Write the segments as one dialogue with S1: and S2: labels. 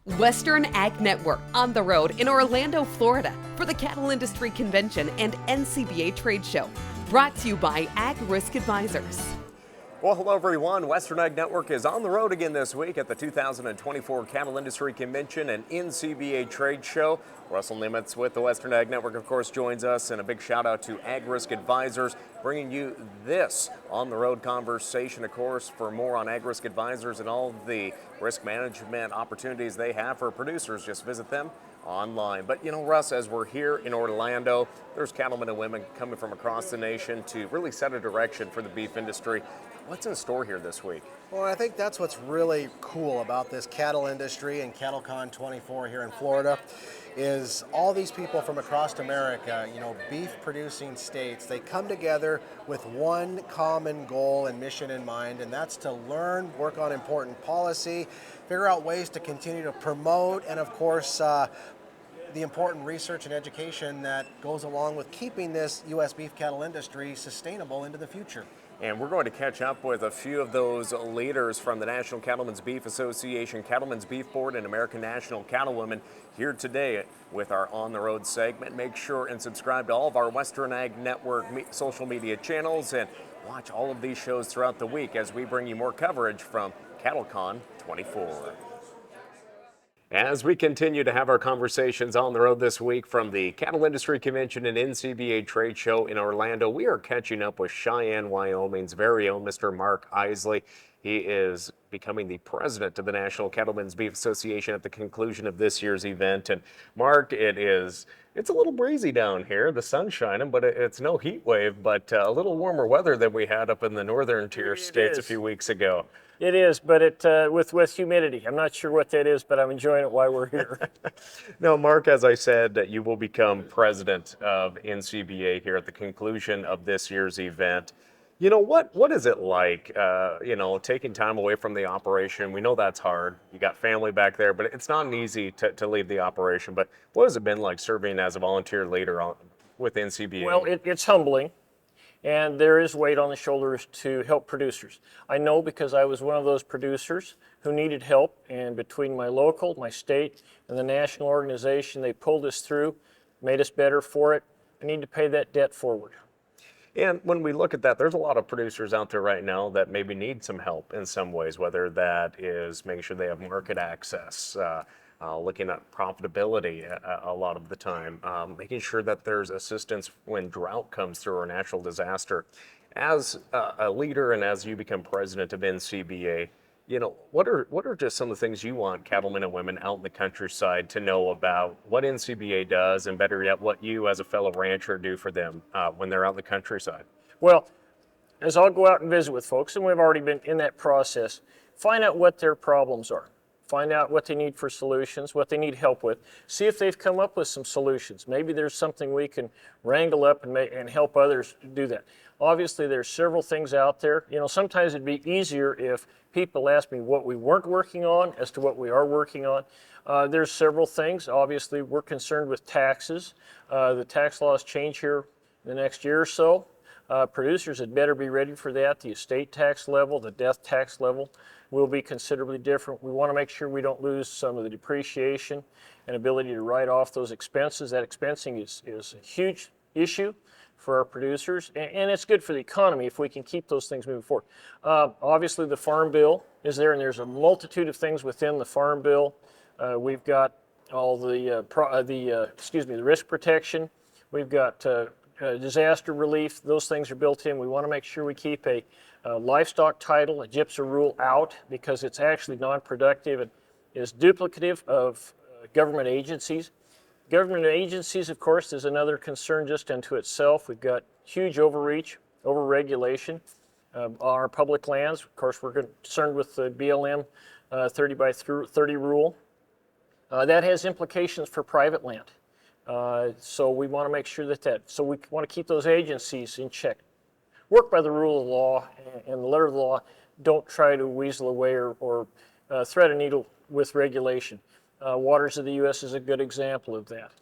S1: Western Ag Network on the road in Orlando, Florida for the Cattle Industry Convention and NCBA Trade Show. Brought to you by Ag Risk Advisors.
S2: Well, hello everyone. Western Ag Network is on the road again this week at the 2024 Cattle Industry Convention and NCBA Trade Show. Russell Nimitz with the Western Ag Network, of course, joins us, and a big shout out to Ag Risk Advisors, bringing you this on-the-road conversation, of course, for more on Ag Risk Advisors and all the risk management opportunities they have for producers. Just visit them online. But you know, Russ, as we're here in Orlando, there's cattlemen and women coming from across the nation to really set a direction for the beef industry. What's in store here this week?
S3: Well, I think that's what's really cool about this cattle industry and CattleCon 24 here in Florida is all these people from across America, you know, beef producing states, they come together with one common goal and mission in mind, and that's to learn, work on important policy, figure out ways to continue to promote, and of course, the important research and education that goes along with keeping this U.S. beef cattle industry sustainable into the future.
S2: And we're going to catch up with a few of those leaders from the National Cattlemen's Beef Association, Cattlemen's Beef Board, and American National Cattlewomen here today with our On the Road segment. Make sure and subscribe to all of our Western Ag Network social media channels and watch all of these shows throughout the week as we bring you more coverage from CattleCon 24. As we continue to have our conversations on the road this week from the Cattle Industry Convention and NCBA Trade Show in Orlando, we are catching up with Cheyenne, Wyoming's very own Mr. Mark Eisle. He is becoming the president of the National Cattlemen's Beef Association at the conclusion of this year's event. And Mark, it's a little breezy down here. The sun's shining, but it's no heat wave, but a little warmer weather than we had up in the northern tier states a few weeks ago.
S4: It is, but with humidity. I'm not sure what that is, but I'm enjoying it while we're here.
S2: Now, Mark, as I said, you will become president of NCBA here at the conclusion of this year's event. You know, what is it like, taking time away from the operation? We know that's hard. You got family back there, but it's not easy to leave the operation. But what has it been like serving as a volunteer leader with NCBA?
S4: Well, it's humbling. And there is weight on the shoulders to help producers. I know because I was one of those producers who needed help, and between my local, my state, and the national organization, they pulled us through, made us better for it. I need to pay that debt forward.
S2: And when we look at that, there's a lot of producers out there right now that maybe need some help in some ways, whether that is making sure they have market access, looking at profitability a lot of the time, making sure that there's assistance when drought comes through or natural disaster. As a leader and as you become president of NCBA, you know, what are just some of the things you want cattlemen and women out in the countryside to know about what NCBA does, and better yet, what you as a fellow rancher do for them when they're out in the countryside?
S4: Well, as I'll go out and visit with folks, and we've already been in that process, find out what their problems are. Find out what they need for solutions, what they need help with. See if they've come up with some solutions. Maybe there's something we can wrangle up and help others do that. Obviously, there's several things out there. You know, sometimes it'd be easier if people asked me what we weren't working on as to what we are working on. There's several things. Obviously, we're concerned with taxes. The tax laws change here in the next year or so. Producers had better be ready for that. The estate tax level, the death tax level will be considerably different. We want to make sure we don't lose some of the depreciation and ability to write off those expenses. That expensing is a huge issue for our producers, and it's good for the economy if we can keep those things moving forward. Obviously, the Farm Bill is there, and there's a multitude of things within the Farm Bill. We've got all the risk protection. We've got disaster relief. Those things are built in. We want to make sure we keep a livestock title, a GIPSA rule out, because it's actually non-productive and is duplicative of government agencies. Government agencies, of course, is another concern just unto itself. We've got huge overreach, overregulation on our public lands. Of course, we're concerned with the BLM 30 by 30 rule. That has implications for private land. So we want to make sure so we want to keep those agencies in check. Work by the rule of law and the letter of the law. Don't try to weasel away or thread a needle with regulation. Waters of the U.S. is a good example of that.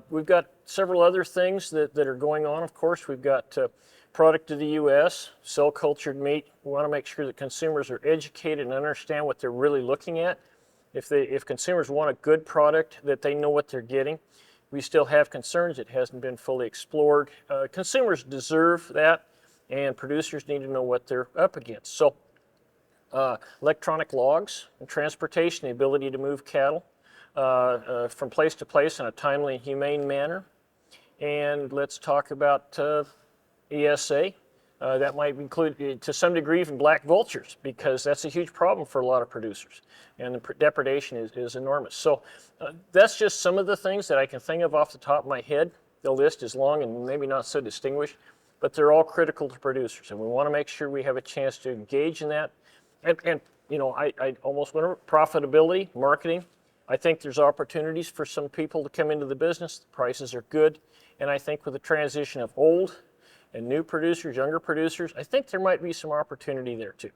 S4: We've got several other things that are going on. Of course, we've got product of the U.S., cell-cultured meat. We want to make sure that consumers are educated and understand what they're really looking at. If consumers want a good product, that they know what they're getting. We still have concerns. It hasn't been fully explored. Consumers deserve that, and producers need to know what they're up against. So electronic logs and transportation, the ability to move cattle from place to place in a timely and humane manner. And let's talk about ESA. That might include, to some degree, even black vultures, because that's a huge problem for a lot of producers, and the depredation is enormous. So that's just some of the things that I can think of off the top of my head. The list is long and maybe not so distinguished, but they're all critical to producers, and we want to make sure we have a chance to engage in that. And you know, I almost went over profitability, marketing. I think there's opportunities for some people to come into the business. The prices are good, and I think with the transition of old and new producers, younger producers, I think there might be some opportunity there too.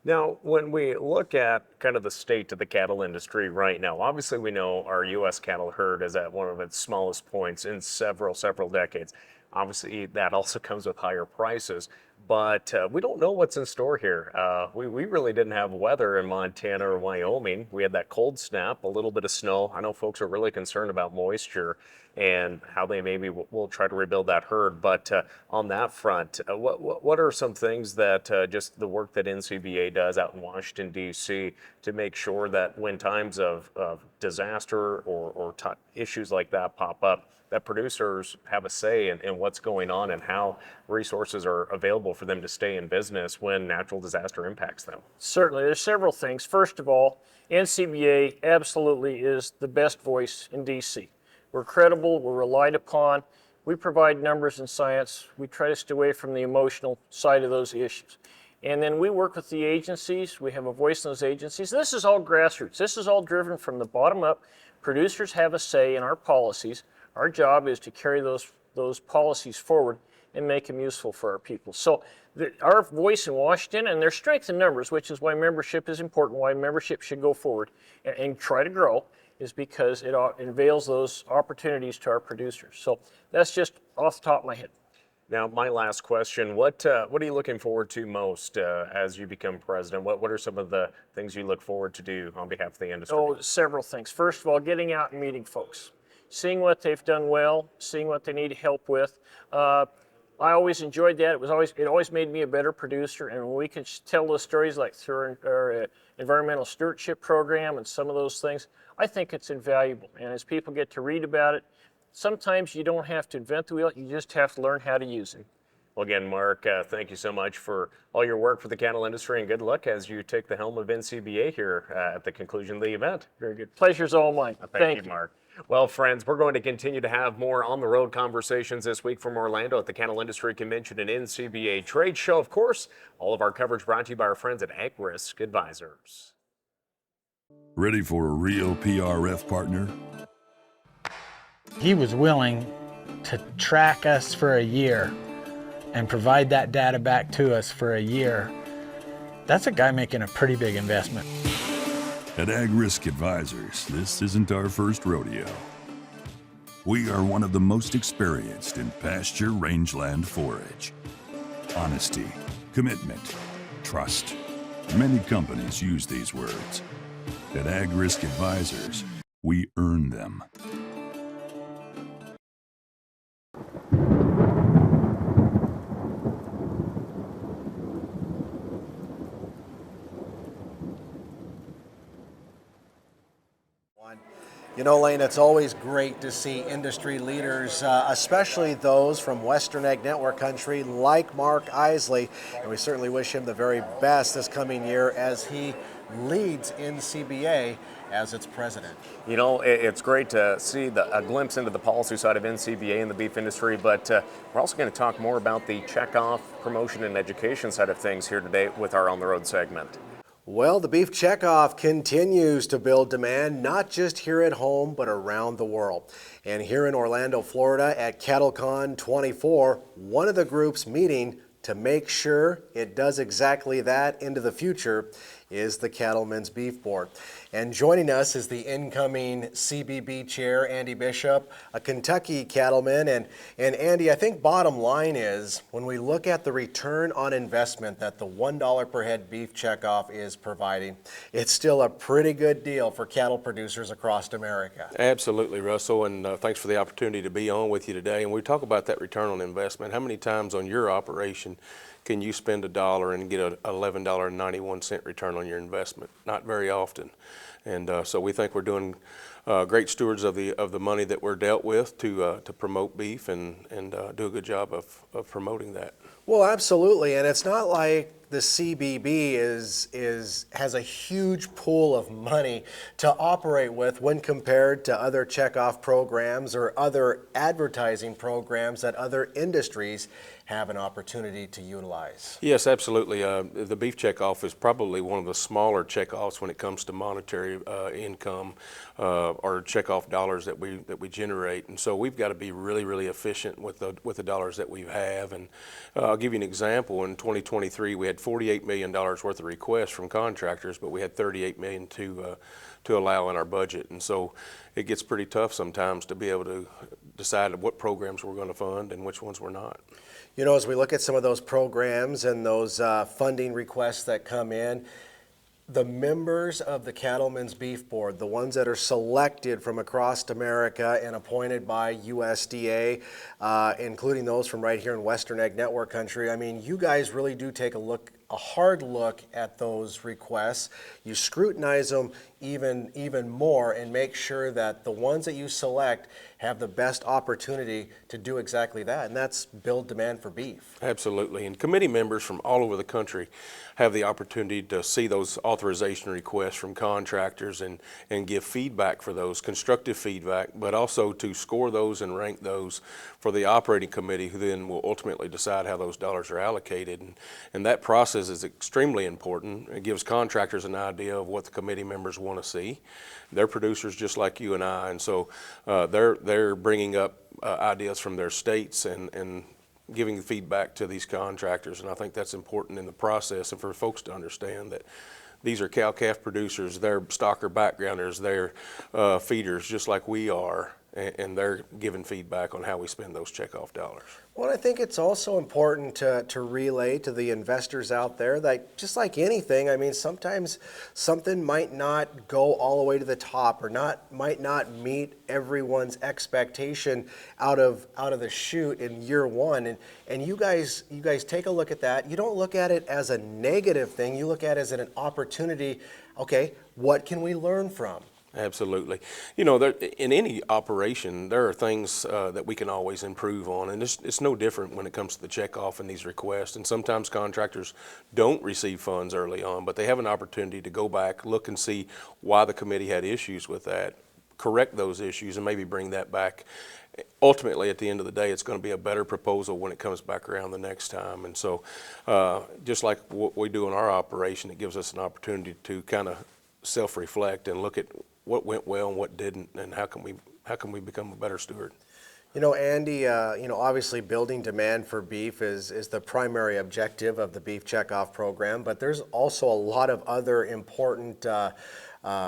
S2: Now, when we look at kind of the state of the cattle industry right now, obviously we know our U.S. cattle herd is at one of its smallest points in several decades. Obviously, that also comes with higher prices, but we don't know what's in store here. We really didn't have weather in Montana or Wyoming. We had that cold snap, a little bit of snow. I know folks are really concerned about moisture and how they maybe will try to rebuild that herd. But on that front, what are some things that just the work that NCBA does out in Washington, D.C. to make sure that when times of disaster or issues like that pop up, that producers have a say in what's going on and how resources are available for them to stay in business when natural disaster impacts them?
S4: Certainly, there's several things. First of all, NCBA absolutely is the best voice in DC. We're credible, we're relied upon, we provide numbers and science, we try to stay away from the emotional side of those issues. And then we work with the agencies, we have a voice in those agencies. This is all grassroots, this is all driven from the bottom up. Producers have a say in our policies. Our job is to carry those policies forward and make them useful for our people. So our voice in Washington, and their strength in numbers, which is why membership is important, why membership should go forward and try to grow, is because it unveils those opportunities to our producers. So that's just off the top of my head.
S2: Now, my last question, what are you looking forward to most as you become president? What are some of the things you look forward to do on behalf of the industry?
S4: Oh, several things. First of all, getting out and meeting folks, seeing what they've done well, seeing what they need help with. I always enjoyed that. It always made me a better producer, and when we can tell those stories like through our environmental stewardship program and some of those things, I think it's invaluable. And as people get to read about it, sometimes you don't have to invent the wheel, you just have to learn how to use it.
S2: Well, again, Mark, thank you so much for all your work for the cattle industry, and good luck as you take the helm of NCBA here at the conclusion of the event.
S4: Very good. Pleasure's all mine.
S2: Thank you, Mark. Well, friends, we're going to continue to have more on-the-road conversations this week from Orlando at the Cattle Industry Convention and NCBA Trade Show. Of course, all of our coverage brought to you by our friends at Ag Risk Advisors.
S5: Ready for a real PRF partner?
S6: He was willing to track us for a year and provide that data back to us for a year. That's a guy making a pretty big investment.
S5: At Ag Risk Advisors, this isn't our first rodeo. We are one of the most experienced in pasture rangeland forage. Honesty, commitment, trust. Many companies use these words. At Ag Risk Advisors, we earn them.
S3: You know, Lane, it's always great to see industry leaders, especially those from Western Ag Network country like Mark Eisle, and we certainly wish him the very best this coming year as he leads NCBA as its president.
S2: You know, it's great to see a glimpse into the policy side of NCBA in the beef industry, but we're also going to talk more about the checkoff, promotion, and education side of things here today with our On the Road segment.
S3: Well, the beef checkoff continues to build demand, not just here at home, but around the world. And here in Orlando, Florida at CattleCon 24, one of the groups meeting to make sure it does exactly that into the future is the Cattlemen's Beef Board. And joining us is the incoming CBB chair, Andy Bishop, a Kentucky cattleman. And Andy, I think bottom line is when we look at the return on investment that the $1 per head beef checkoff is providing, it's still a pretty good deal for cattle producers across America.
S7: Absolutely, Russell, and thanks for the opportunity to be on with you today. And we talk about that return on investment. How many times on your operation can you spend $1 and get an $11.91 return on your investment? Not very often. And so we think we're doing great stewards of the money that we're dealt with to promote beef and do a good job of promoting that.
S3: Well, absolutely, and it's not like the CBB has a huge pool of money to operate with when compared to other checkoff programs or other advertising programs that other industries have an opportunity to utilize.
S7: Yes, absolutely. The beef checkoff is probably one of the smaller checkoffs when it comes to monetary income or checkoff dollars that we generate, and so we've got to be really efficient with the dollars that we have. And I'll give you an example. In 2023, we had $48 million worth of requests from contractors, but we had $38 million to allow in our budget, and so it gets pretty tough sometimes to be able to decide what programs we're going to fund and which ones we're not.
S3: You know, as we look at some of those programs and those funding requests that come in, the members of the Cattlemen's Beef Board, the ones that are selected from across America and appointed by USDA, including those from right here in Western Ag Network country, I mean, you guys really do take a hard look at those requests. You scrutinize them even more and make sure that the ones that you select have the best opportunity to do exactly that, and that's build demand for beef.
S7: Absolutely, and committee members from all over the country have the opportunity to see those authorization requests from contractors and give feedback for those, constructive feedback, but also to score those and rank those for the operating committee, who then will ultimately decide how those dollars are allocated. And that process is extremely important. It gives contractors an idea of what the committee members want to see. They're producers just like you and I, and so they're bringing up ideas from their states and giving feedback to these contractors, and I think that's important in the process, and for folks to understand that these are cow-calf producers, they're stocker backgrounders, they're feeders just like we are, and they're giving feedback on how we spend those checkoff dollars.
S3: Well, I think it's also important to relay to the investors out there that just like anything, I mean, sometimes something might not go all the way to the top or might not meet everyone's expectation out of the chute in year one. And you guys take a look at that. You don't look at it as a negative thing. You look at it as an opportunity. Okay, what can we learn from?
S7: Absolutely. You know, in any operation, there are things that we can always improve on, and it's no different when it comes to the checkoff and these requests. And sometimes contractors don't receive funds early on, but they have an opportunity to go back, look and see why the committee had issues with that, correct those issues, and maybe bring that back. Ultimately, at the end of the day, it's going to be a better proposal when it comes back around the next time. And so just like what we do in our operation, it gives us an opportunity to kind of self-reflect and look at what went well and what didn't, and how can we become a better steward.
S3: You know, Andy, obviously building demand for beef is the primary objective of the Beef Checkoff program, but there's also a lot of other important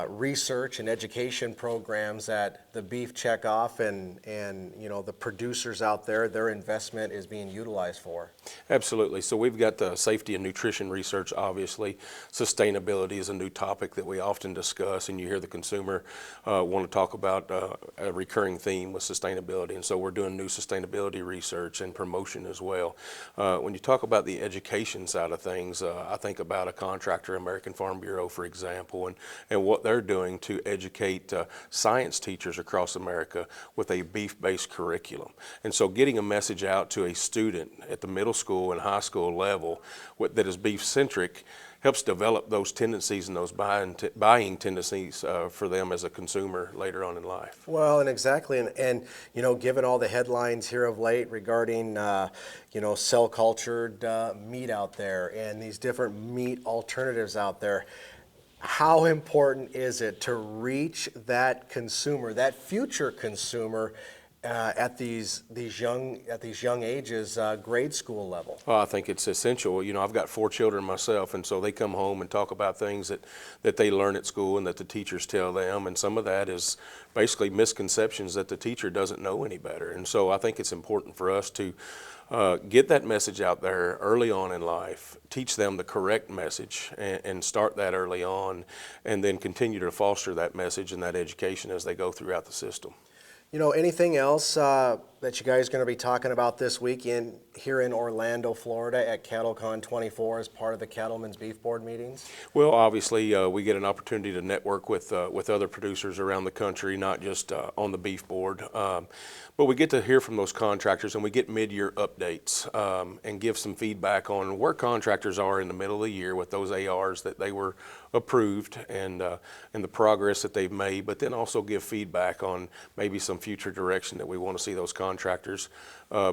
S3: research and education programs that the Beef Checkoff and the producers out there, their investment is being utilized for.
S7: Absolutely. So we've got the safety and nutrition research, obviously. Sustainability is a new topic that we often discuss, and you hear the consumer want to talk about a recurring theme with sustainability, and so we're doing new sustainability research and promotion as well. When you talk about the education side of things, I think about a contractor, American Farm Bureau, for example, and what they're doing to educate science teachers across America with a beef-based curriculum. And so getting a message out to a student at the middle school and high school level that is beef-centric helps develop those tendencies and those buying tendencies for them as a consumer later on in life.
S3: Well, and exactly, and given all the headlines here of late regarding cell-cultured meat out there and these different meat alternatives out there, how important is it to reach that consumer, that future consumer, at these young ages, grade school level?
S7: Well, I think it's essential. You know, I've got 4 children myself, and so they come home and talk about things that they learn at school and that the teachers tell them, and some of that is basically misconceptions that the teacher doesn't know any better. And so I think it's important for us to get that message out there early on in life, teach them the correct message, and start that early on, and then continue to foster that message and that education as they go throughout the system.
S3: You know, anything else that you guys are going to be talking about this weekend here in Orlando, Florida at CattleCon 24 as part of the Cattlemen's Beef Board meetings?
S7: Well, obviously, we get an opportunity to network with other producers around the country, not just on the beef board. But we get to hear from those contractors, and we get mid-year updates and give some feedback on where contractors are in the middle of the year with those ARs that they were approved and the progress that they've made, but then also give feedback on maybe some future direction that we want to see those contractors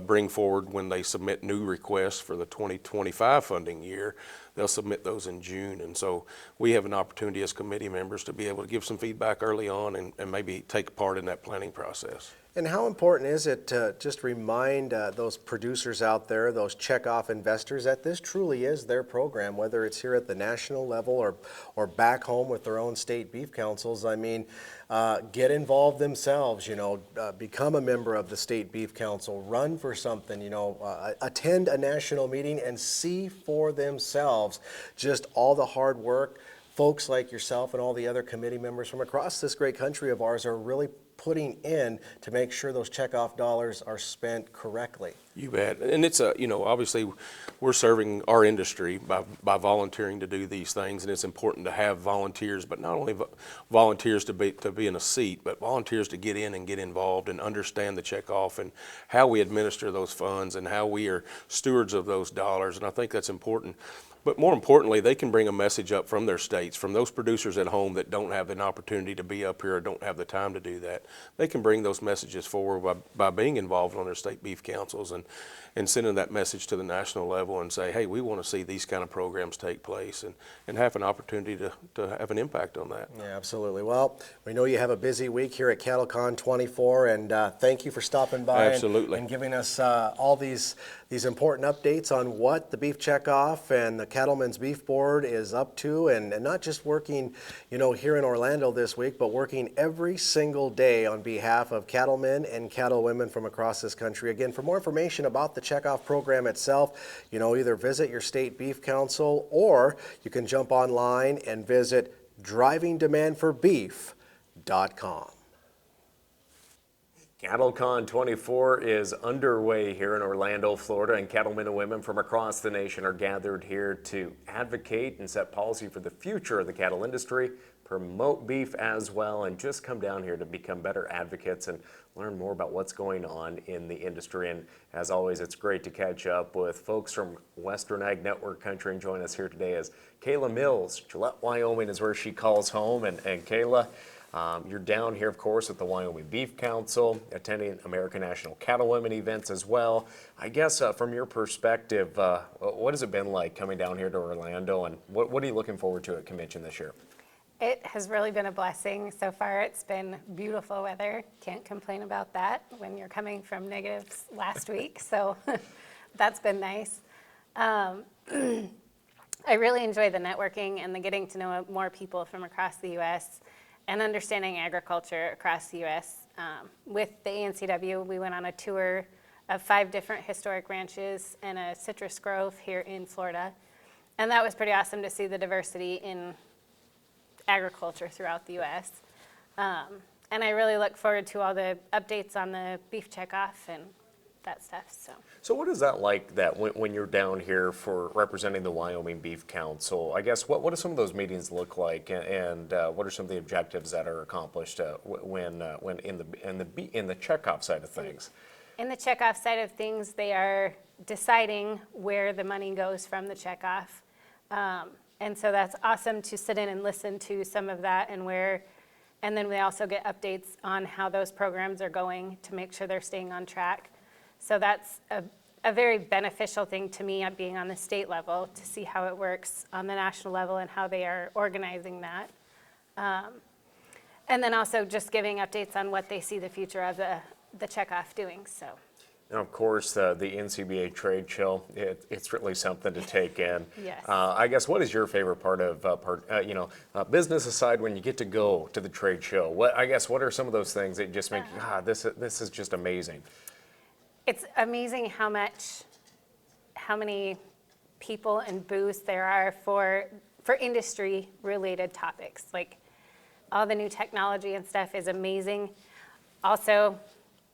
S7: bring forward when they submit new requests for the 2025 funding year. They'll submit those in June, and so we have an opportunity as committee members to be able to give some feedback early on and maybe take part in that planning process.
S3: And how important is it to just remind those producers out there, those checkoff investors, that this truly is their program, whether it's here at the national level or back home with their own state beef councils? I mean, get involved themselves, you know, become a member of the state beef council, run for something, you know, attend a national meeting and see for themselves just all the hard work folks like yourself and all the other committee members from across this great country of ours are really putting in to make sure those checkoff dollars are spent correctly.
S7: You bet. And it's you know, obviously we're serving our industry by volunteering to do these things, and it's important to have volunteers, but not only volunteers to be in a seat, but volunteers to get in and get involved and understand the checkoff and how we administer those funds and how we are stewards of those dollars. And I think that's important. But more importantly, they can bring a message up from their states, from those producers at home that don't have an opportunity to be up here or don't have the time to do that. They can bring those messages forward by being involved on their state beef councils and sending that message to the national level and say, hey, we want to see these kind of programs take place and have an opportunity to have an impact on that.
S3: Yeah, absolutely. Well, we know you have a busy week here at CattleCon 24, and thank you for stopping by and giving us all these important updates on what the Beef Checkoff and the Cattlemen's Beef Board is up to, and not just working, you know, here in Orlando this week, but working every single day on behalf of cattlemen and cattlewomen from across this country. Again, for more information about the checkoff program itself, you know, either visit your state beef council or you can jump online and visit drivingdemandforbeef.com.
S2: CattleCon 24 is underway here in Orlando, Florida, and cattlemen and women from across the nation are gathered here to advocate and set policy for the future of the cattle industry, promote beef as well, and just come down here to become better advocates and learn more about what's going on in the industry. And as always, it's great to catch up with folks from Western Ag Network Country, and join us here today as Kahla Mills. Gillette, Wyoming is where she calls home, and Kahla, you're down here, of course, at the Wyoming Beef Council, attending American National Cattlewomen events as well. I guess from your perspective, what has it been like coming down here to Orlando, and what are you looking forward to at convention this year?
S8: It has really been a blessing so far. It's been beautiful weather. Can't complain about that when you're coming from negatives last week, so that's been nice. I really enjoy the networking and the getting to know more people from across the U.S. and understanding agriculture across the U.S. With the NCBA, we went on a tour of 5 different historic ranches and a citrus grove here in Florida, and that was pretty awesome to see the diversity in agriculture throughout the U.S. And I really look forward to all the updates on the beef checkoff and that stuff. So
S2: what is that like that when you're down here for representing the Wyoming Beef Council? I guess what do some of those meetings look like, and what are some of the objectives that are accomplished when in the checkoff side of things?
S8: In the checkoff side of things, they are deciding where the money goes from the checkoff. And so that's awesome to sit in and listen to some of that and then we also get updates on how those programs are going to make sure they're staying on track. So that's a very beneficial thing to me being on the state level, to see how it works on the national level and how they are organizing that. And then also just giving updates on what they see the future of the checkoff doing so.
S2: And of course, the NCBA trade show, it's really something to take in.
S8: Yes.
S2: I guess, what is your favorite part of, business aside, when you get to go to the trade show? What are some of those things that just make you, this is just amazing?
S8: It's amazing how many people and booths there are for industry-related topics. Like, all the new technology and stuff is amazing. Also,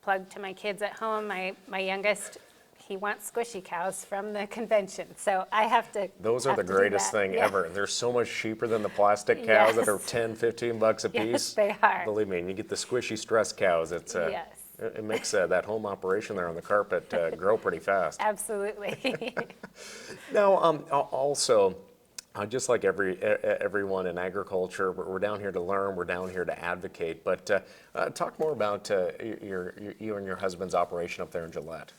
S8: plug to my kids at home, my youngest, he wants squishy cows from the convention, so I have to.
S2: Those are the greatest thing ever. They're so much cheaper than the plastic cows that are 10, 15 bucks a piece.
S8: Yes, they are.
S2: Believe me, and you get the squishy stress cows. It's
S8: Yes.
S2: It makes that home operation there on the carpet grow pretty fast.
S8: Absolutely.
S2: Now, also, just like everyone in agriculture, we're down here to learn, we're down here to advocate, but talk more about you and your husband's operation up there in Gillette.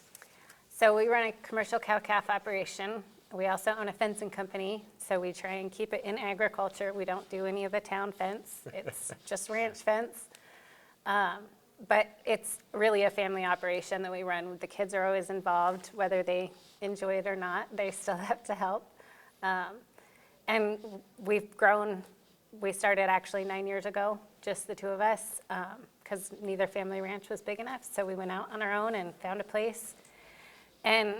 S8: So we run a commercial cow-calf operation. We also own a fencing company, so we try and keep it in agriculture. We don't do any of the town fence. It's just ranch fence. But it's really a family operation that we run. The kids are always involved, whether they enjoy it or not. They still have to help. And we've grown. We started actually 9 years ago, just the two of us, because neither family ranch was big enough. So we went out on our own and found a place and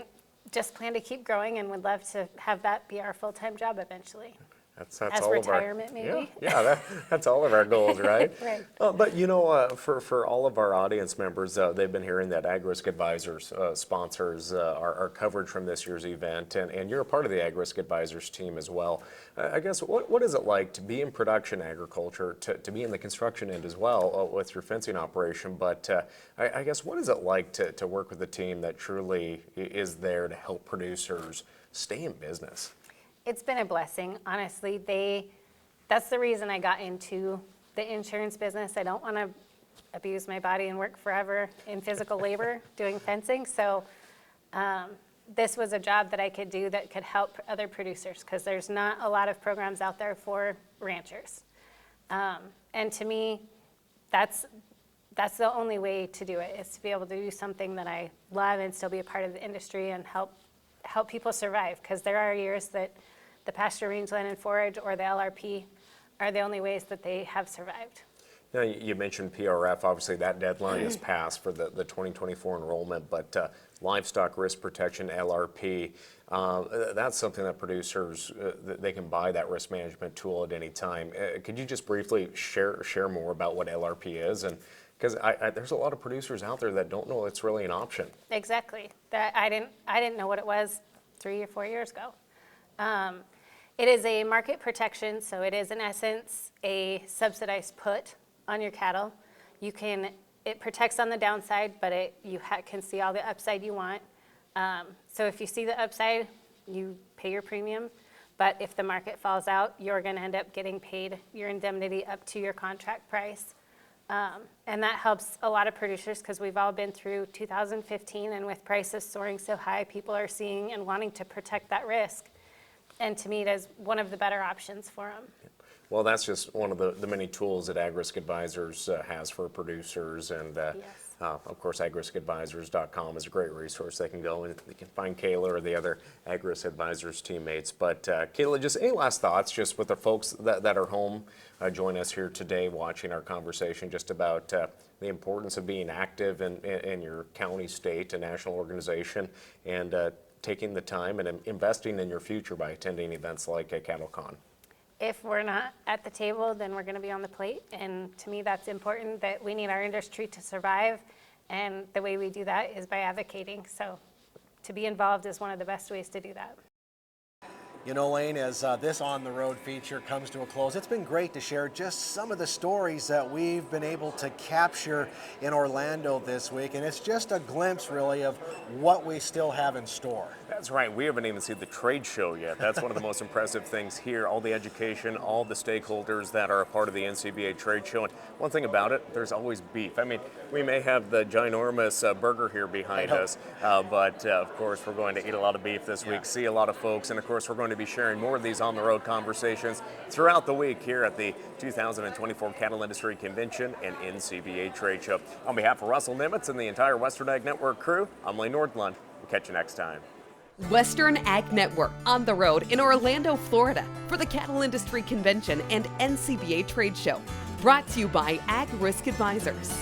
S8: just plan to keep growing, and would love to have that be our full-time job eventually.
S2: That's
S8: As
S2: all
S8: retirement,
S2: of our,
S8: maybe.
S2: That's all of our goals, right?
S8: Right.
S2: But for all of our audience members, they've been hearing that Ag Risk Advisors sponsors our coverage from this year's event, and you're a part of the Ag Risk Advisors team as well. I guess, what is it like to be in production agriculture, to be in the construction end as well with your fencing operation? But I guess, what is it like to work with a team that truly is there to help producers stay in business?
S8: It's been a blessing, honestly. That's the reason I got into the insurance business. I don't want to abuse my body and work forever in physical labor doing fencing. So this was a job that I could do that could help other producers, because there's not a lot of programs out there for ranchers. And to me, that's the only way to do it, is to be able to do something that I love and still be a part of the industry and help people survive, because there are years that the pasture, rangeland, and forage, or the LRP, are the only ways that they have survived.
S2: Now, you mentioned PRF. Obviously, that deadline is passed for the 2024 enrollment, but livestock risk protection, LRP, that's something that producers, they can buy that risk management tool at any time. Could you just briefly share more about what LRP is? And because there's a lot of producers out there that don't know it's really an option.
S8: Exactly. That I didn't know what it was 3 or 4 years ago. It is a market protection, so it is in essence a subsidized put on your cattle. It protects on the downside, but you can see all the upside you want. So if you see the upside, you pay your premium. But if the market falls out, you're going to end up getting paid your indemnity up to your contract price. And that helps a lot of producers, because we've all been through 2015, and with prices soaring so high, people are seeing and wanting to protect that risk. And to me, it is one of the better options for them.
S2: Well, that's just one of the many tools that Ag Risk Advisors has for producers. And
S8: Yes.
S2: of course, agriskadvisors.com is a great resource. They can go and they can find Kahla or the other Ag Risk Advisors teammates. But Kahla, just any last thoughts just with the folks that are home join us here today watching our conversation just about the importance of being active in your county, state, and national organization, and taking the time and investing in your future by attending events like CattleCon.
S8: If we're not at the table, then we're going to be on the plate. And to me, that's important, that we need our industry to survive. And the way we do that is by advocating. So to be involved is one of the best ways to do that.
S3: You know, Lane, as this On the Road feature comes to a close, it's been great to share just some of the stories that we've been able to capture in Orlando this week, and it's just a glimpse, really, of what we still have in store.
S2: That's right. We haven't even seen the trade show yet. That's one of the most impressive things here. All the education, all the stakeholders that are a part of the NCBA trade show. And one thing about it, there's always beef. I mean, we may have the ginormous burger here behind us, but of course, we're going to eat a lot of beef this week, see a lot of folks, and of course, we're going to to be sharing more of these on-the-road conversations throughout the week here at the 2024 Cattle Industry Convention and NCBA Trade Show. On behalf of Russell Nimitz and the entire Western Ag Network crew, I'm Lee Nordlund. We'll catch you next time.
S1: Western Ag Network on the road in Orlando, Florida for the Cattle Industry Convention and NCBA Trade Show. Brought to you by Ag Risk Advisors.